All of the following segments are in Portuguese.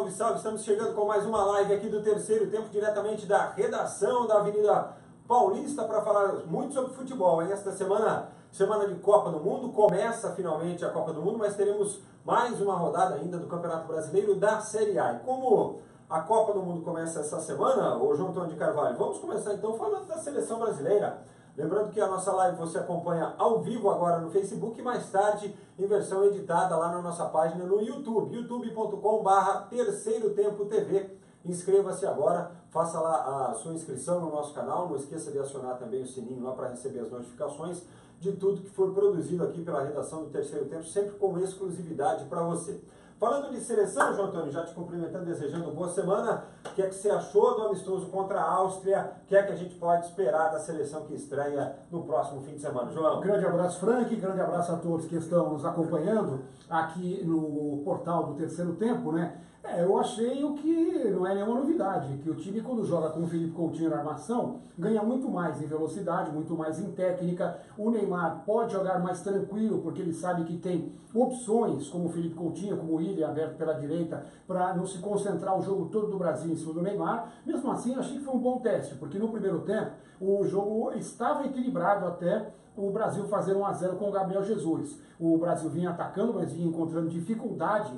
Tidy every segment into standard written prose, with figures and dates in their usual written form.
Salve, salve! Estamos chegando com mais uma live aqui do Terceiro Tempo, diretamente da redação da Avenida Paulista, para falar muito sobre futebol. Esta semana de Copa do Mundo, começa finalmente a Copa do Mundo, mas teremos mais uma rodada ainda do Campeonato Brasileiro da Série A. E como a Copa do Mundo começa essa semana, ô João Antônio de Carvalho, vamos começar então falando da seleção brasileira. Lembrando que a nossa live você acompanha ao vivo agora no Facebook e mais tarde em versão editada lá na nossa página no YouTube, youtube.com/Terceiro Tempo TV. Inscreva-se agora, faça lá a sua inscrição no nosso canal, não esqueça de acionar também o sininho lá para receber as notificações de tudo que for produzido aqui pela redação do Terceiro Tempo, sempre com exclusividade para você. Falando de seleção, João Antônio, já te cumprimentando, desejando boa semana. O que é que você achou do amistoso contra a Áustria? O que é que a gente pode esperar da seleção que estreia no próximo fim de semana, João? Grande abraço, Frank, grande abraço a todos que estão nos acompanhando aqui no portal do Terceiro Tempo, né? Eu achei o que não é nenhuma novidade, que o time quando joga com o Felipe Coutinho na armação, ganha muito mais em velocidade, muito mais em técnica. O Neymar pode jogar mais tranquilo, porque ele sabe que tem opções, como o Felipe Coutinho, como o William aberto pela direita, para não se concentrar o jogo todo do Brasil em cima do Neymar. Mesmo assim, achei que foi um bom teste, porque no primeiro tempo o jogo estava equilibrado até o Brasil fazer 1-0 com o Gabriel Jesus. O Brasil vinha atacando, mas vinha encontrando dificuldade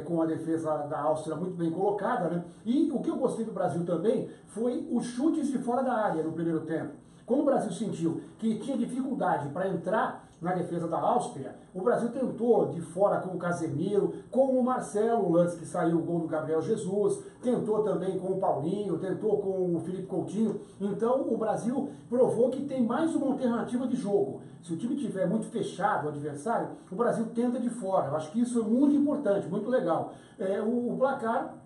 com a defesa da Áustria muito bem colocada, né? E o que eu gostei do Brasil também foi os chutes de fora da área no primeiro tempo. Quando o Brasil sentiu que tinha dificuldade para entrar na defesa da Áustria, o Brasil tentou de fora com o Casemiro, com o Marcelo, o lance que saiu o gol do Gabriel Jesus, tentou também com o Paulinho, tentou com o Felipe Coutinho. Então o Brasil provou que tem mais uma alternativa de jogo. Se o time tiver muito fechado, o adversário, o Brasil tenta de fora. Eu acho que isso é muito importante, muito legal. O placar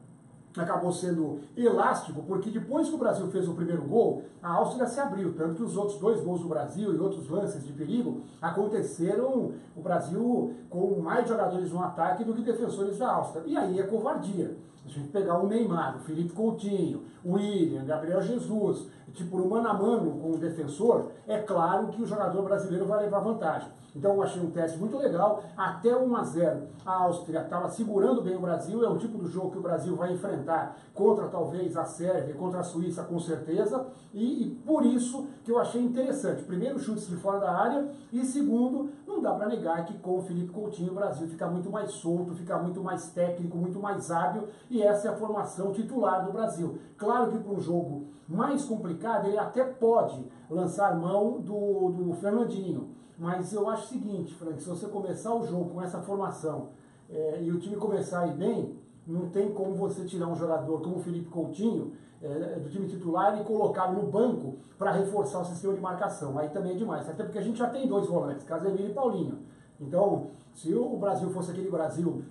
acabou sendo elástico, porque depois que o Brasil fez o primeiro gol, a Áustria se abriu, tanto que os outros dois gols do Brasil e outros lances de perigo aconteceram, o Brasil com mais jogadores no ataque do que defensores da Áustria. E aí é covardia. A gente pegar o Neymar, o Felipe Coutinho, o William, Gabriel Jesus, tipo no mano a mano com o defensor, é claro que o jogador brasileiro vai levar vantagem. Então eu achei um teste muito legal, até 1-0 a Áustria estava segurando bem o Brasil, é o tipo do jogo que o Brasil vai enfrentar contra talvez a Sérvia, contra a Suíça com certeza, e por isso que eu achei interessante. Primeiro, chutes de fora da área, e segundo, não dá para negar que com o Felipe Coutinho o Brasil fica muito mais solto, fica muito mais técnico, muito mais hábil, e essa é a formação titular do Brasil. Claro que para um jogo mais complicado ele até pode lançar mão do Fernandinho, mas eu acho o seguinte, Frank, se você começar o jogo com essa formação e o time começar a ir bem, não tem como você tirar um jogador como o Felipe Coutinho do time titular e colocá-lo no banco para reforçar o sistema de marcação. Aí também é demais, até porque a gente já tem dois volantes, Casemiro e Paulinho. Então, se o Brasil fosse aquele Brasil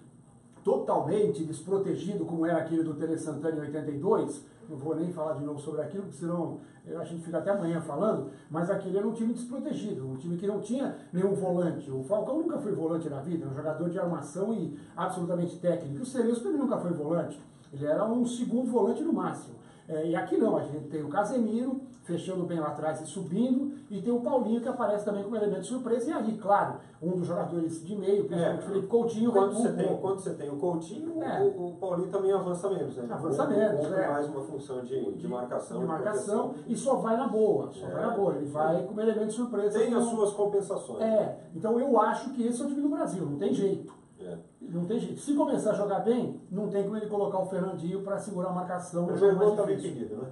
totalmente desprotegido, como era aquele do Tele Santana em 82, não vou nem falar de novo sobre aquilo, porque senão a gente fica até amanhã falando, mas aquele era um time desprotegido, um time que não tinha nenhum volante. O Falcão nunca foi volante na vida, um jogador de armação e absolutamente técnico. O Cerezo também nunca foi volante, ele era um segundo volante no máximo. E aqui não, a gente tem o Casemiro fechando bem lá atrás e subindo, e tem o Paulinho que aparece também como elemento de surpresa, e aí, claro, um dos jogadores de meio, principalmente o Felipe Coutinho, quando você tem o Coutinho, o Paulinho também avança menos, né? Avança menos, mais uma função de marcação. De marcação, e só vai na boa, ele vai como elemento de surpresa. Tem as suas compensações. Então eu acho que esse é o time do Brasil, não tem jeito. Não tem jeito. Se começar a jogar bem, não tem como ele colocar o Fernandinho para segurar a marcação. O jogo está bem pedido, né?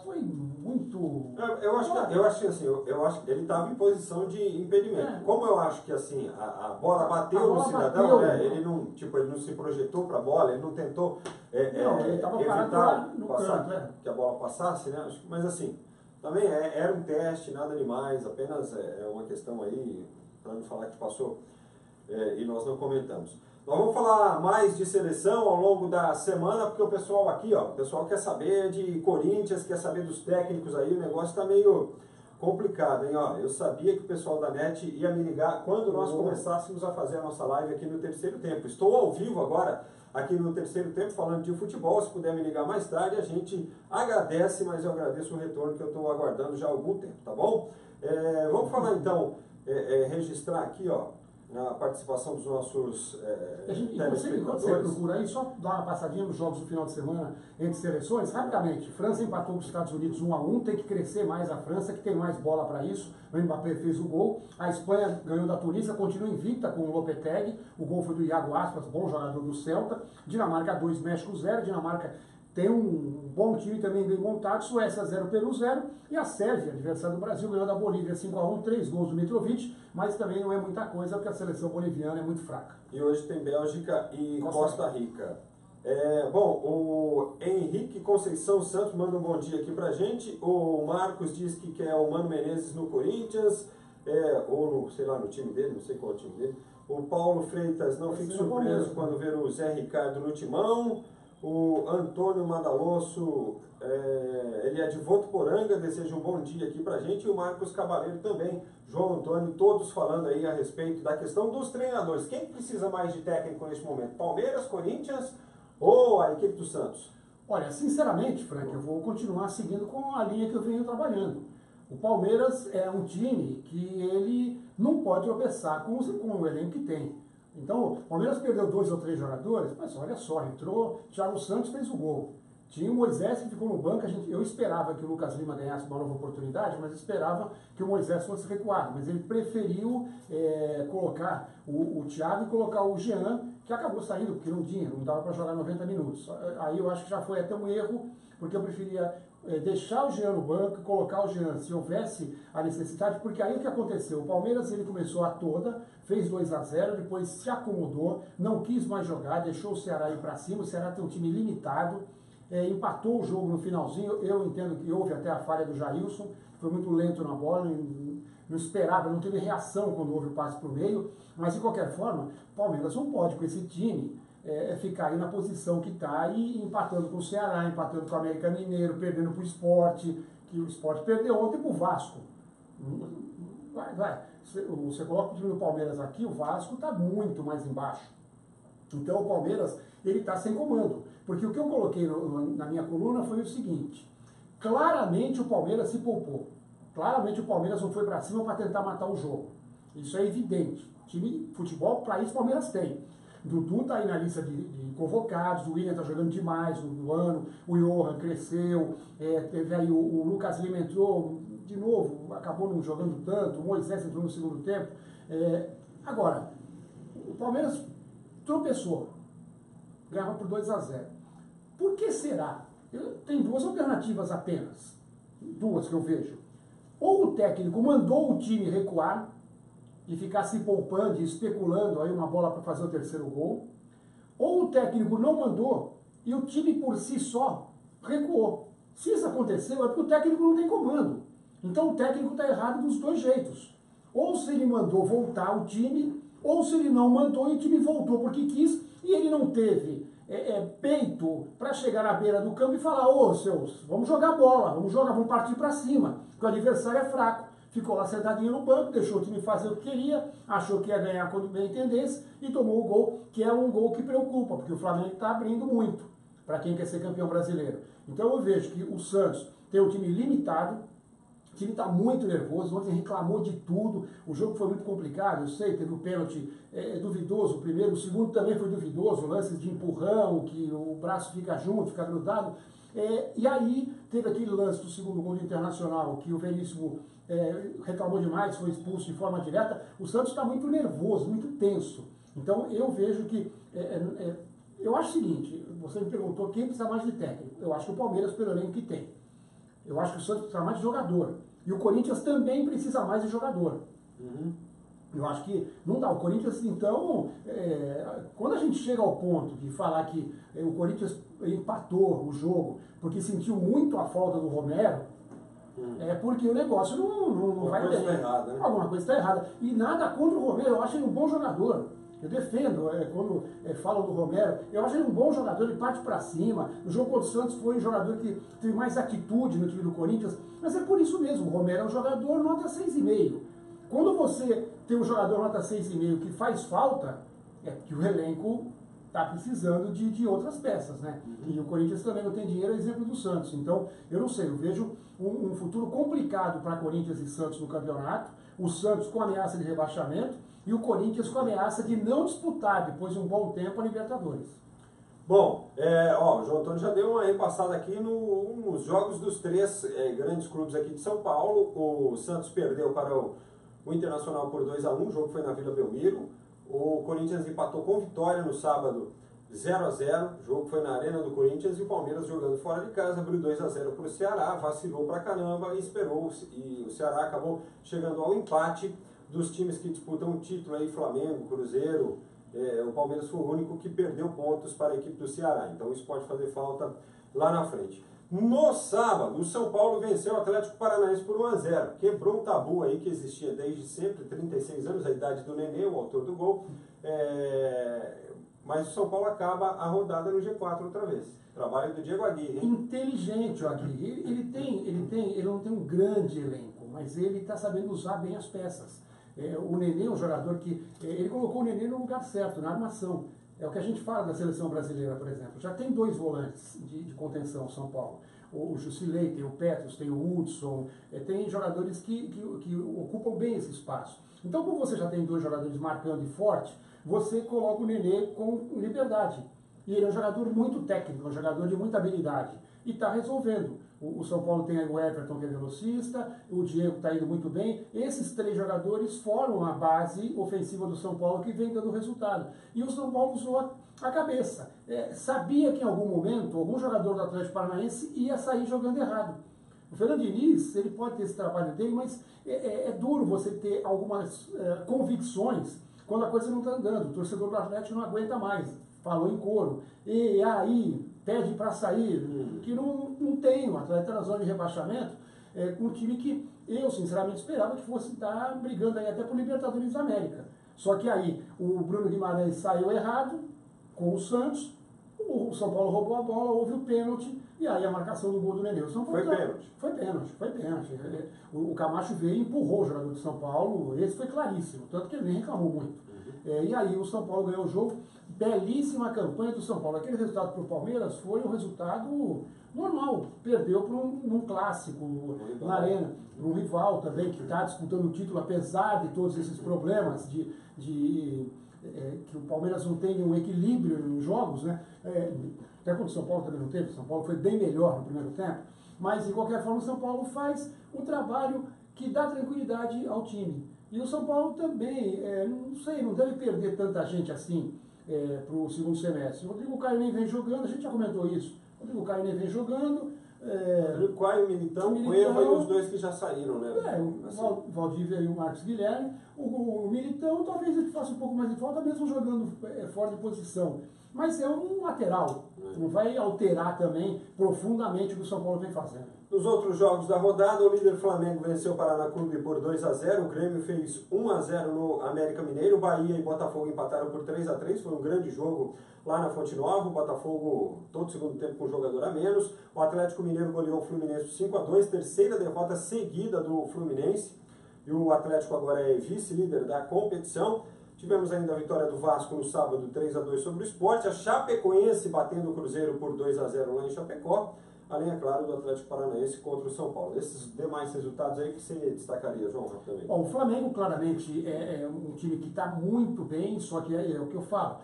Foi muito... Eu acho que ele estava em posição de impedimento. Como eu acho que assim, a bola bateu no cidadão, ele não se projetou para a bola, ele não tentou ele estava evitar no passar, canto, que a bola passasse, né? Mas assim, também era um teste, nada demais, apenas uma questão aí, para não falar que passou e nós não comentamos. Nós vamos falar mais de seleção ao longo da semana, porque o pessoal aqui, o pessoal quer saber de Corinthians, quer saber dos técnicos aí, o negócio está meio complicado, hein? Eu sabia que o pessoal da NET ia me ligar quando nós começássemos a fazer a nossa live aqui no Terceiro Tempo. Estou ao vivo agora, aqui no Terceiro Tempo, falando de futebol. Se puder me ligar mais tarde, a gente agradece, mas eu agradeço o retorno que eu estou aguardando já há algum tempo, tá bom? Vamos falar então, registrar aqui, a participação dos nossos Enquanto você procura aí, só dar uma passadinha nos jogos do final de semana entre seleções, rapidamente. França empatou com os Estados Unidos 1-1, tem que crescer mais a França, que tem mais bola para isso. O Mbappé fez o gol. A Espanha ganhou da Tunísia, continua invicta com o Lopetegui. O gol foi do Iago Aspas, bom jogador do Celta. Dinamarca 2, México 0. Dinamarca tem um bom time também bem montado. Suécia 0, Peru 0. E a Sérvia, adversário do Brasil, ganhou da Bolívia 5-1, 3 gols do Mitrovic. Mas também não é muita coisa, porque a seleção boliviana é muito fraca. E hoje tem Bélgica e Costa Rica. Bom, o Henrique Conceição Santos manda um bom dia aqui pra gente. O Marcos diz que quer o Mano Menezes no Corinthians, ou no, sei lá, no time dele, não sei qual é o time dele. O Paulo Freitas, não fique surpreso quando ver o Zé Ricardo no timão. O Antônio Madalosso, ele é de Votuporanga, deseja um bom dia aqui pra gente. E o Marcos Cavaleiro também, João Antônio, todos falando aí a respeito da questão dos treinadores. Quem precisa mais de técnico neste momento? Palmeiras, Corinthians ou a equipe do Santos? Olha, sinceramente, Frank, eu vou continuar seguindo com a linha que eu venho trabalhando. O Palmeiras é um time que ele não pode tropeçar com o elenco que tem. Então, o Palmeiras perdeu 2 ou 3 jogadores, mas olha só, entrou, Thiago Santos fez o gol. Tinha o Moisés que ficou no banco, eu esperava que o Lucas Lima ganhasse uma nova oportunidade, mas esperava que o Moisés fosse recuado. Mas ele preferiu colocar o Thiago e colocar o Jean, que acabou saindo, porque não dava para jogar 90 minutos. Aí eu acho que já foi até um erro, porque eu preferia deixar o Jean no banco e colocar o Jean se houvesse a necessidade, porque aí o que aconteceu? O Palmeiras ele começou a toda, fez 2-0, depois se acomodou, não quis mais jogar, deixou o Ceará ir para cima, o Ceará tem um time limitado, empatou o jogo no finalzinho. Eu entendo que houve até a falha do Jailson, foi muito lento na bola, não esperava, não teve reação quando houve o passe para o meio, mas de qualquer forma, o Palmeiras não pode com esse time ficar aí na posição que está e empatando com o Ceará, empatando com o América Mineiro, perdendo para o Sport, que o Sport perdeu ontem para o Vasco. Vai. Você coloca o time do Palmeiras aqui, o Vasco está muito mais embaixo. Então o Palmeiras ele está sem comando. Porque o que eu coloquei na minha coluna foi o seguinte: claramente o Palmeiras se poupou. Claramente o Palmeiras não foi para cima para tentar matar o jogo. Isso é evidente. Time de futebol, para isso o Palmeiras tem. Dudu está aí na lista de convocados, o William está jogando demais no ano, o Johan cresceu, teve aí o Lucas Lima entrou de novo, acabou não jogando tanto, o Moisés entrou no segundo tempo. Agora, o Palmeiras tropeçou, ganhava por 2-0. Por que será? Tem 2 alternativas apenas, 2 que eu vejo. Ou o técnico mandou o time recuar e ficar se poupando e especulando aí uma bola para fazer o terceiro gol, ou o técnico não mandou e o time por si só recuou. Se isso aconteceu é porque o técnico não tem comando. Então o técnico está errado dos 2 jeitos. Ou se ele mandou voltar o time, ou se ele não mandou e o time voltou porque quis e ele não teve peito para chegar na beira do campo e falar: ô seus, vamos jogar bola, vamos partir para cima, porque o adversário é fraco. Ficou lá sentadinho no banco, deixou o time fazer o que queria, achou que ia ganhar quando bem entendesse e tomou o gol, que é um gol que preocupa, porque o Flamengo está abrindo muito para quem quer ser campeão brasileiro. Então eu vejo que o Santos tem um time limitado, o time está muito nervoso, ontem reclamou de tudo, o jogo foi muito complicado, eu sei, teve o pênalti duvidoso, o primeiro, o segundo também foi duvidoso, lances de empurrão, que o braço fica junto, fica grudado, e aí teve aquele lance do segundo gol do Internacional, que o Veríssimo reclamou demais, foi expulso de forma direta. O Santos está muito nervoso, muito tenso. Então eu vejo que, eu acho o seguinte, você me perguntou quem precisa mais de técnico. Eu acho que o Palmeiras, pelo elenco que tem. Eu acho que o Santos precisa mais de jogador. E o Corinthians também precisa mais de jogador. Eu acho que não dá. O Corinthians, então, quando a gente chega ao ponto de falar que o Corinthians empatou o jogo porque sentiu muito a falta do Romero, é porque o negócio não vai bem. Né? Alguma coisa está errada. E nada contra o Romero, eu acho ele um bom jogador. Eu defendo, quando falam do Romero, eu acho ele um bom jogador, ele parte para cima. No jogo contra o Santos foi um jogador que teve mais atitude no time do Corinthians, mas é por isso mesmo, o Romero é um jogador nota 6,5. Quando você tem um jogador nota 6,5 que faz falta, é porque o elenco está precisando de outras peças, né? E o Corinthians também não tem dinheiro, é exemplo do Santos. Então, eu não sei, eu vejo um futuro complicado para Corinthians e Santos no campeonato, o Santos com ameaça de rebaixamento, e o Corinthians com a ameaça de não disputar depois de um bom tempo a Libertadores. Bom, o João Antônio já deu uma repassada aqui nos jogos dos três grandes clubes aqui de São Paulo. O Santos perdeu para o Internacional por 2-1, o jogo foi na Vila Belmiro. O Corinthians empatou com vitória no sábado 0-0, o jogo foi na Arena do Corinthians, e o Palmeiras, jogando fora de casa, abriu 2-0 para o Ceará, vacilou pra caramba e esperou, e o Ceará acabou chegando ao empate. Dos times que disputam o título aí, Flamengo, Cruzeiro, o Palmeiras foi o único que perdeu pontos para a equipe do Ceará, então isso pode fazer falta lá na frente. No sábado, o São Paulo venceu o Atlético Paranaense por 1-0, quebrou um tabu aí que existia desde sempre, 36 anos, a idade do Nenê, o autor do gol, mas o São Paulo acaba a rodada no G4 outra vez. Trabalho do Diego Aguirre, hein? Inteligente o Aguirre. Ele não tem um grande elenco, mas ele está sabendo usar bem as peças. O Nenê é um jogador que... ele colocou o Nenê no lugar certo, na armação. É o que a gente fala da seleção brasileira, por exemplo. Já tem 2 volantes de contenção, São Paulo. O Jusilei, tem o Petros, tem o Hudson, tem jogadores que ocupam bem esse espaço. Então, como você já tem 2 jogadores marcando e forte, você coloca o Nenê com liberdade. E ele é um jogador muito técnico, um jogador de muita habilidade. E está resolvendo. O São Paulo tem aí o Everton, que é velocista, o Diego está indo muito bem. Esses 3 jogadores formam a base ofensiva do São Paulo, que vem dando resultado. E o São Paulo usou a cabeça. Sabia que em algum momento algum jogador do Atlético Paranaense ia sair jogando errado. O Fernando Diniz, ele pode ter esse trabalho dele, mas é duro você ter algumas convicções quando a coisa não está andando. O torcedor do Atlético não aguenta mais. Falou em coro. E aí, pede para sair, que não tem. O Atlético na zona de rebaixamento, com um time que eu, sinceramente, esperava que fosse estar brigando aí até por Libertadores da América. Só que aí, o Bruno Guimarães saiu errado com o Santos, o São Paulo roubou a bola, houve o pênalti, e aí a marcação do gol do Nenê. Foi pênalti. Foi pênalti. O Camacho veio e empurrou o jogador do São Paulo, esse foi claríssimo, tanto que ele nem reclamou muito. E aí o São Paulo ganhou o jogo, belíssima campanha do São Paulo. Aquele resultado para o Palmeiras foi um resultado normal, perdeu para um clássico na Arena, um rival também que está disputando o título, apesar de todos esses problemas que o Palmeiras não tem um equilíbrio nos jogos, né? Até quando o São Paulo também não teve, o São Paulo foi bem melhor no primeiro tempo, mas de qualquer forma o São Paulo faz um trabalho que dá tranquilidade ao time. E o São Paulo também, não deve perder tanta gente assim para o segundo semestre. O Rodrigo Caio nem vem jogando, a gente já comentou isso. O Rodrigo Caio nem vem jogando. Rodrigo Caio, o Militão, o Cueva e os 2 que já saíram, né? O Valdívia e o Marcos Guilherme. O Militão talvez ele faça um pouco mais de falta, mesmo jogando fora de posição. Mas é um lateral. Não vai alterar também profundamente o que o São Paulo vem fazendo. Nos outros jogos da rodada, o líder Flamengo venceu o Paraná Clube por 2-0, o Grêmio fez 1-0 no América Mineiro, Bahia e Botafogo empataram por 3-3, foi um grande jogo lá na Fonte Nova, o Botafogo todo segundo tempo com um jogador a menos, o Atlético Mineiro goleou o Fluminense 5-2, terceira derrota seguida do Fluminense, e o Atlético agora é vice-líder da competição. Tivemos ainda a vitória do Vasco no sábado 3-2 sobre o Sport, a Chapecoense batendo o Cruzeiro por 2-0 lá em Chapecó, além, é claro, do Atlético Paranaense contra o São Paulo. Esses demais resultados aí que você destacaria, João, rapidamente. Bom, o Flamengo claramente é um time que está muito bem, só que é o que eu falo,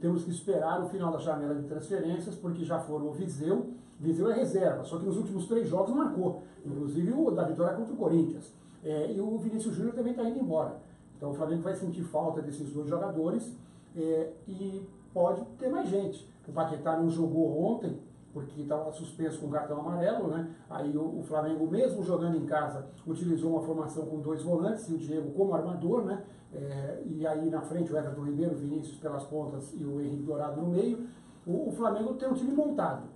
temos que esperar o final da janela de transferências, porque já foram o Viseu é reserva, só que nos últimos 3 jogos marcou, inclusive o da vitória contra o Corinthians. E o Vinícius Júnior também está indo embora. Então o Flamengo vai sentir falta desses 2 jogadores e pode ter mais gente. O Paquetá não jogou ontem, porque estava suspenso com cartão amarelo, né? Aí o Flamengo, mesmo jogando em casa, utilizou uma formação com 2 volantes, e o Diego como armador, né? E aí na frente o Everton Ribeiro, o Vinícius pelas pontas e o Henrique Dourado no meio. O Flamengo tem um time montado.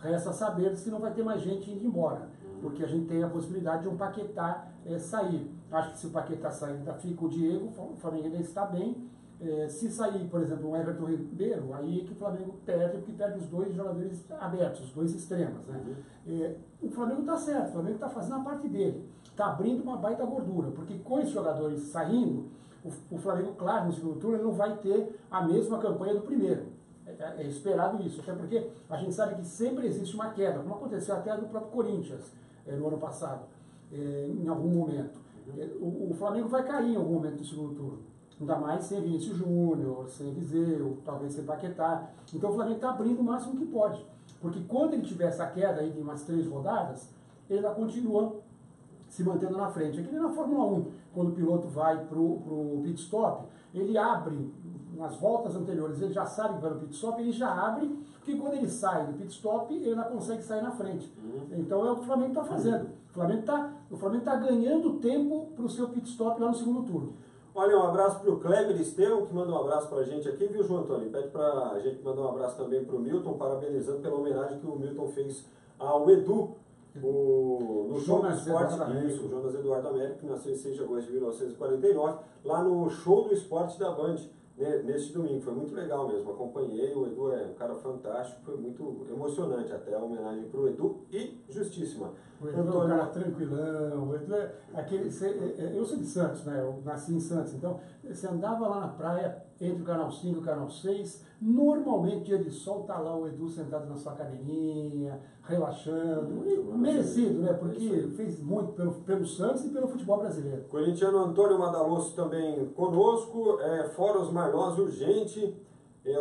Resta saber se não vai ter mais gente indo embora, porque a gente tem a possibilidade de um Paquetá sair. Acho que se o Paquetá sair, ainda fica o Diego, o Flamengo ainda está bem. Se sair, por exemplo, um Everton Ribeiro, aí é que o Flamengo perde, porque perde os 2 jogadores abertos, os 2 extremos, né? O Flamengo está certo, o Flamengo está fazendo a parte dele, está abrindo uma baita gordura, porque com esses jogadores saindo, o Flamengo, claro, no segundo turno, ele não vai ter a mesma campanha do primeiro. É esperado isso, até porque a gente sabe que sempre existe uma queda, como aconteceu até no próprio Corinthians no ano passado, em algum momento. O Flamengo vai cair em algum momento do segundo turno. Ainda mais sem Vinícius Júnior, sem Viseu, talvez sem Paquetá. Então o Flamengo está abrindo o máximo que pode. Porque quando ele tiver essa queda aí de umas 3 rodadas, ele ainda continua se mantendo na frente. Aqui na Fórmula 1, quando o piloto vai para o pit stop, ele abre, nas voltas anteriores, ele já sabe que vai no pit stop, ele já abre, porque quando ele sai do pit stop, ele não consegue sair na frente. Então é o que o Flamengo está fazendo. O Flamengo está ganhando tempo para o seu pit stop lá no segundo turno. Olha, um abraço para o Kleber Estevão, que manda um abraço para a gente aqui, viu, João Antônio? Pede para a gente mandar um abraço também para o Milton, parabenizando pela homenagem que o Milton fez ao Edu, no show do esporte, isso, o Jonas Eduardo Américo, que nasceu em 6 de agosto de 1949, lá no show do esporte da Band, né, neste domingo. Foi muito legal mesmo, acompanhei, o Edu é um cara fantástico, foi muito emocionante até a homenagem para o Edu e justíssima. O Edu é um cara tranquilão, o Edu é aquele... Eu sou de Santos, né? Eu nasci em Santos, então você andava lá na praia, entre o canal 5 e o canal 6, normalmente dia de sol tá lá o Edu sentado na sua cadeirinha, relaxando, merecido, né? Porque fez muito pelo Santos e pelo futebol brasileiro. Corintiano Antônio Madaloso também conosco, fora os Marlós, urgente.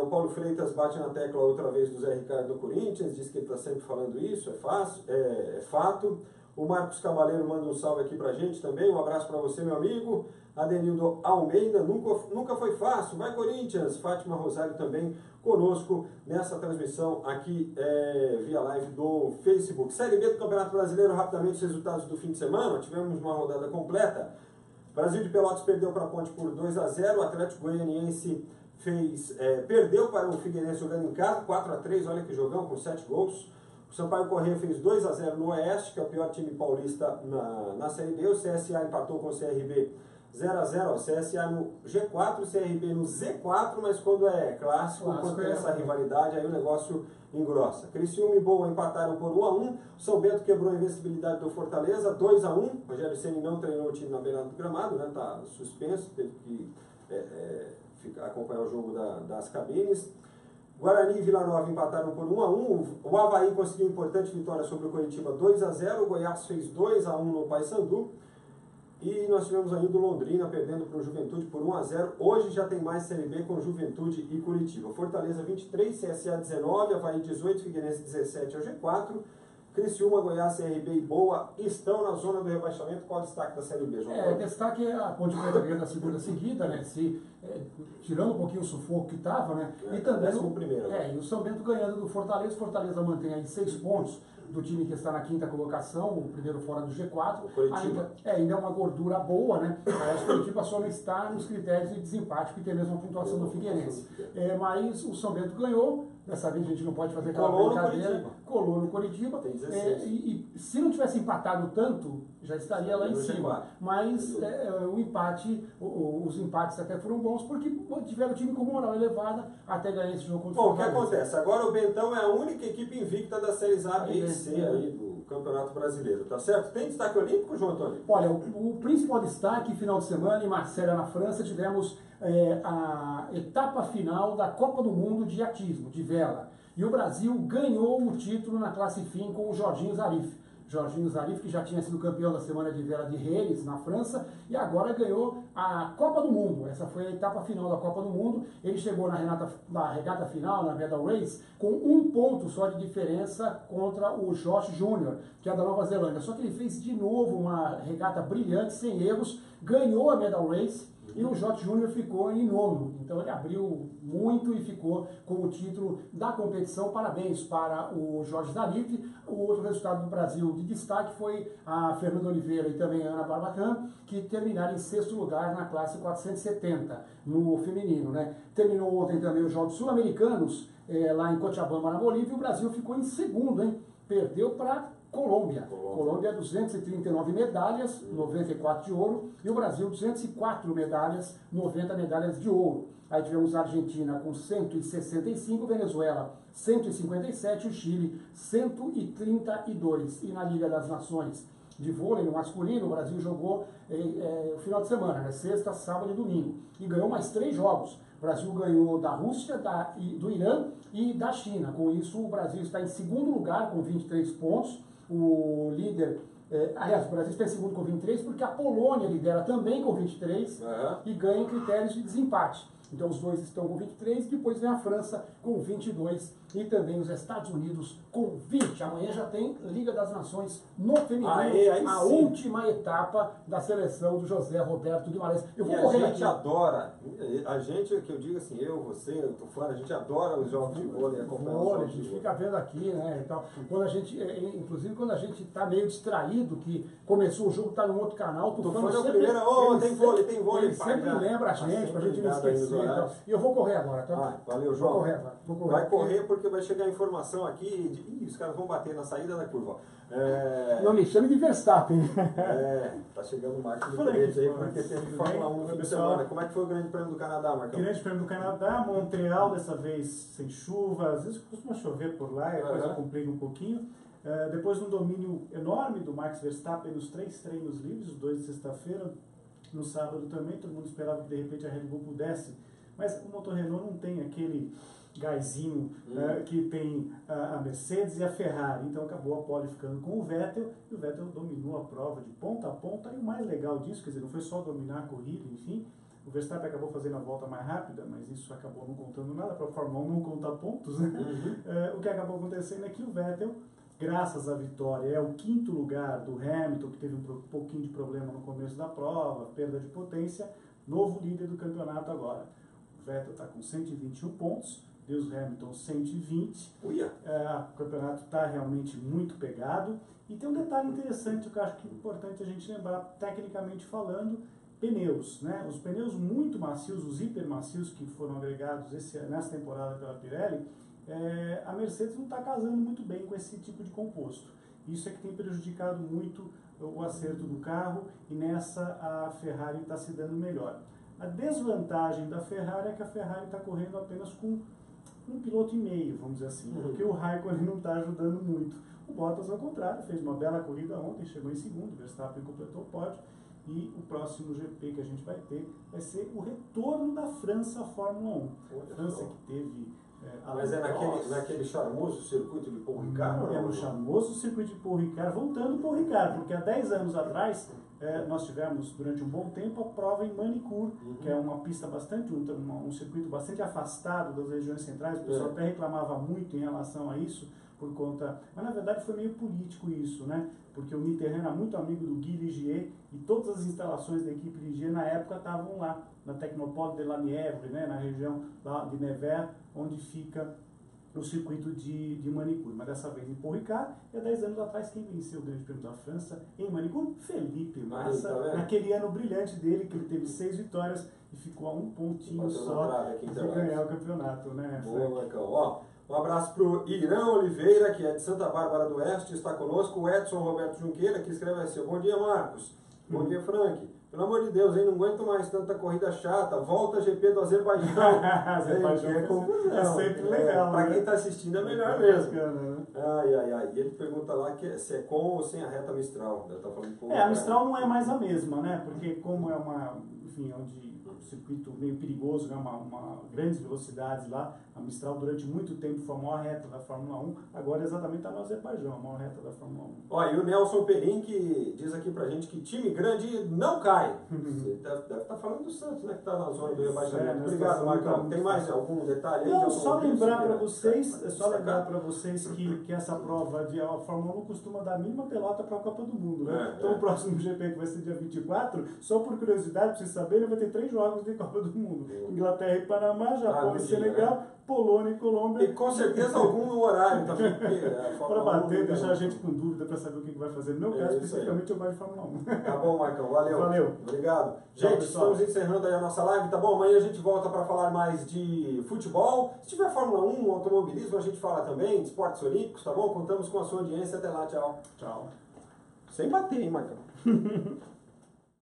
O Paulo Freitas bate na tecla outra vez do Zé Ricardo do Corinthians, diz que ele está sempre falando isso, é fato. O Marcos Cavaleiro manda um salve aqui pra gente também, um abraço para você, meu amigo. Adenildo Almeida, nunca foi fácil, vai Corinthians. Fátima Rosário também conosco nessa transmissão aqui via live do Facebook. Série B do Campeonato Brasileiro, rapidamente os resultados do fim de semana, tivemos uma rodada completa. Brasil de Pelotas perdeu para a Ponte por 2-0, o Atlético Goianiense perdeu para o Figueirense jogando em casa, 4-3, olha que jogão, com 7 gols. O Sampaio Corrêa fez 2-0 no Oeste, que é o pior time paulista na Série B. O CSA empatou com o CRB 0-0, o CSA no G4, o CRB no Z4, mas quando é clássico, quando tem essa rivalidade, aí o negócio engrossa. Criciúma e Boa empataram por 1-1, o São Bento quebrou a invencibilidade do Fortaleza, 2-1, Rogério Ceni não treinou o time na beirada do gramado, né? Tá suspenso, teve que acompanhar o jogo das cabines. Guarani e Vila Nova empataram por 1-1, o Avaí conseguiu importante vitória sobre o Coritiba 2-0, o Goiás fez 2-1 no Paysandu, e nós tivemos ainda o Londrina perdendo para o Juventude por 1-0. Hoje já tem mais Série B com Juventude e Curitiba. Fortaleza 23, CSA 19, Avaí 18, Figueirense 17 é o G4. Criciúma, Goiás, CRB e Boa estão na zona do rebaixamento. Qual o destaque da Série B, João? Destaque é a Ponte Preta ganhando da segunda seguida, né? Tirando um pouquinho o sufoco que estava, né? E também e o São Bento ganhando do Fortaleza. Fortaleza mantém aí 6 pontos do time que está na 5ª colocação, o primeiro fora do G4. Ainda é uma gordura boa, né? Parece que o Curitiba só não está nos critérios de desempate, porque tem a mesma pontuação do Figueirense. Mas o São Bento ganhou, dessa vez a gente não pode fazer aquela brincadeira. Colou no Curitiba. E se não tivesse empatado tanto, já estaria lá em cima. Mas o empate, os empates até foram bons, porque tiveram o time com moral elevada até ganhar esse jogo contra o Fortaleza. Bom, o que acontece? Agora o Bentão é a única equipe invicta da Séries A, B e C aí do Campeonato Brasileiro, tá certo? Tem destaque olímpico, João Antônio? Olha, o principal destaque, final de semana, em Marselha, na França, tivemos a etapa final da Copa do Mundo de Atismo, de vela. E o Brasil ganhou o título na classe fim com o Jorginho Zarif. Jorginho Zarif, que já tinha sido campeão da semana de vela de Rennes, na França, e agora ganhou a Copa do Mundo. Essa foi a etapa final da Copa do Mundo. Ele chegou na regata final, na Medal Race, com 1 ponto só de diferença contra o Josh Júnior, que é da Nova Zelândia. Só que ele fez de novo uma regata brilhante, sem erros, ganhou a Medal Race, e o Josh Júnior ficou em 9º. Então ele abriu muito e ficou com o título da competição. Parabéns para o Jorge Zarif. O outro resultado do Brasil de destaque foi a Fernanda Oliveira e também a Ana Barbacan, que terminaram em 6º lugar na classe 470, no feminino, né? Terminou ontem também os Jogos Sul-Americanos, lá em Cochabamba, na Bolívia, e o Brasil ficou em 2º, hein? Perdeu para Colômbia, 239 medalhas, 94 de ouro, e o Brasil 204 medalhas, 90 medalhas de ouro. Aí tivemos a Argentina com 165, Venezuela 157, o Chile 132. E na Liga das Nações de vôlei no masculino, o Brasil jogou o final de semana, né? Sexta, sábado e domingo, e ganhou mais 3 jogos. O Brasil ganhou da Rússia, do Irã e da China. Com isso, o Brasil está em 2º lugar com 23 pontos. O líder Aliás, o Brasil está em segundo com 23, porque a Polônia lidera também com 23 e ganha em critérios de desempate. Então os dois estão com 23, depois vem a França com 22 e também os Estados Unidos com 20. Amanhã já tem Liga das Nações no feminino, a última etapa da seleção do José Roberto Guimarães. Eu vou correr a gente adora, a gente, que eu digo assim, eu, você, eu tô fora, a gente adora os jogos de vôlei, acompanhar os jogos a gente fica vendo aqui, né, e tal. Quando a gente, inclusive quando a gente tá meio distraído, que começou o jogo, tá no outro canal, tu fala sempre, primeiro, tem vôlei. Ele sempre lembra a gente, pra gente não esquecer. Então. E eu vou correr agora, tá? Valeu, João. Vou correr agora. Vai correr porque vai chegar a informação aqui de os caras vão bater na saída da curva. Não me chame de Verstappen. Tá chegando o Marcos do Três aí, porque teve Fórmula 1 no fim de semana. Como é que foi o Grande Prêmio do Canadá, Marcão? Grande Prêmio do Canadá, Montreal, dessa vez sem chuva, às vezes costuma chover por lá, e depois complica um pouquinho. Depois de um domínio enorme do Max Verstappen nos 3 treinos livres, os 2 de sexta-feira, no sábado também, todo mundo esperava que de repente a Red Bull pudesse, mas o motor Renault não tem aquele gásinho que tem a Mercedes e a Ferrari, então acabou a pole ficando com o Vettel, e o Vettel dominou a prova de ponta a ponta, e o mais legal disso, quer dizer, não foi só dominar a corrida, enfim, o Verstappen acabou fazendo a volta mais rápida, mas isso acabou não contando nada, para a Fórmula 1 não contar pontos, né? O que acabou acontecendo é que o Vettel, graças à vitória, é o 5º lugar do Hamilton, que teve um pouquinho de problema no começo da prova, perda de potência, novo líder do campeonato agora. O Vettel está com 121 pontos, Lewis Hamilton 120. O campeonato está realmente muito pegado. E tem um detalhe interessante que eu acho que é importante a gente lembrar, tecnicamente falando, pneus, né? Os pneus muito macios, os hiper macios que foram agregados nessa temporada pela Pirelli, a Mercedes não está casando muito bem com esse tipo de composto. Isso é que tem prejudicado muito o acerto do carro, e nessa a Ferrari está se dando melhor. A desvantagem da Ferrari é que a Ferrari está correndo apenas com um piloto e meio, vamos dizer assim, porque o Raikkonen não está ajudando muito. O Bottas, ao contrário, fez uma bela corrida ontem, chegou em segundo, o Verstappen completou o pódio, e o próximo GP que a gente vai ter vai ser o retorno da França à Fórmula 1. A França que teve... Mas naquele charmoso circuito de Paul Ricard? No charmoso circuito de Paul Ricard, voltando Paul Ricard, porque há 10 anos atrás nós tivemos durante um bom tempo a prova em Manicourt, que é uma pista bastante, um circuito bastante afastado das regiões centrais, o pessoal até reclamava muito em relação a isso, por conta... Mas na verdade foi meio político isso, né? Porque o Mitterrand era muito amigo do Guy Ligier, e todas as instalações da equipe Ligier na época estavam lá, na Technopole de la Nièvre, né? Na região lá de Nevers, onde fica o circuito de Manicourt. Mas dessa vez em Paul Ricard, e há 10 anos atrás quem venceu o Grande Prêmio da França em Manicourt? Felipe Massa, naquele ano brilhante dele, que ele teve 6 vitórias e ficou a um pontinho só de ganhar o campeonato, né? Boa, Marcão. Um abraço para o Irã Oliveira, que é de Santa Bárbara do Oeste, está conosco. O Edson Roberto Junqueira, que escreve assim: bom dia, Marcos. Bom dia, Frank. Pelo amor de Deus, hein? Não aguento mais tanta corrida chata. Volta GP do Azerbaijão. É sempre legal. Para quem está assistindo é melhor mesmo. Bacana, né? E ele pergunta lá se é com ou sem a reta Mistral. Tá falando a Mistral não é mais a mesma, né? Porque como é um circuito meio perigoso, né? uma grandes velocidades lá, a Mistral durante muito tempo foi a maior reta da Fórmula 1, agora exatamente está no Azerbaijão, a maior reta da Fórmula 1. E o Nelson Perim, que diz aqui pra gente que time grande não cai. Você deve estar falando do Santos, né, que está na zona do rebaixamento. Obrigado, Marcão. Tem mais algum detalhe aí? Não, só lembrar para vocês que essa prova de a Fórmula 1 costuma dar a mínima pelota para a Copa do Mundo, né? Então o próximo GP, que vai ser dia 24, só por curiosidade, para vocês saberem, vai ter 3 jogos de Copa do Mundo. Inglaterra e Panamá, Japão e Senegal, Polônia e Colômbia. E com certeza algum no horário. Para bater, deixar a gente com dúvida para saber o que vai fazer. No meu caso, especificamente, eu gosto de Fórmula 1. Tá bom, Marcão. Valeu. Obrigado. Gente, estamos encerrando aí a nossa live, tá bom? Amanhã a gente volta para falar mais de futebol. Se tiver Fórmula 1, automobilismo, a gente fala também, de esportes olímpicos, tá bom? Contamos com a sua audiência. Até lá, tchau. Tchau. Sem bater, hein, Marcão?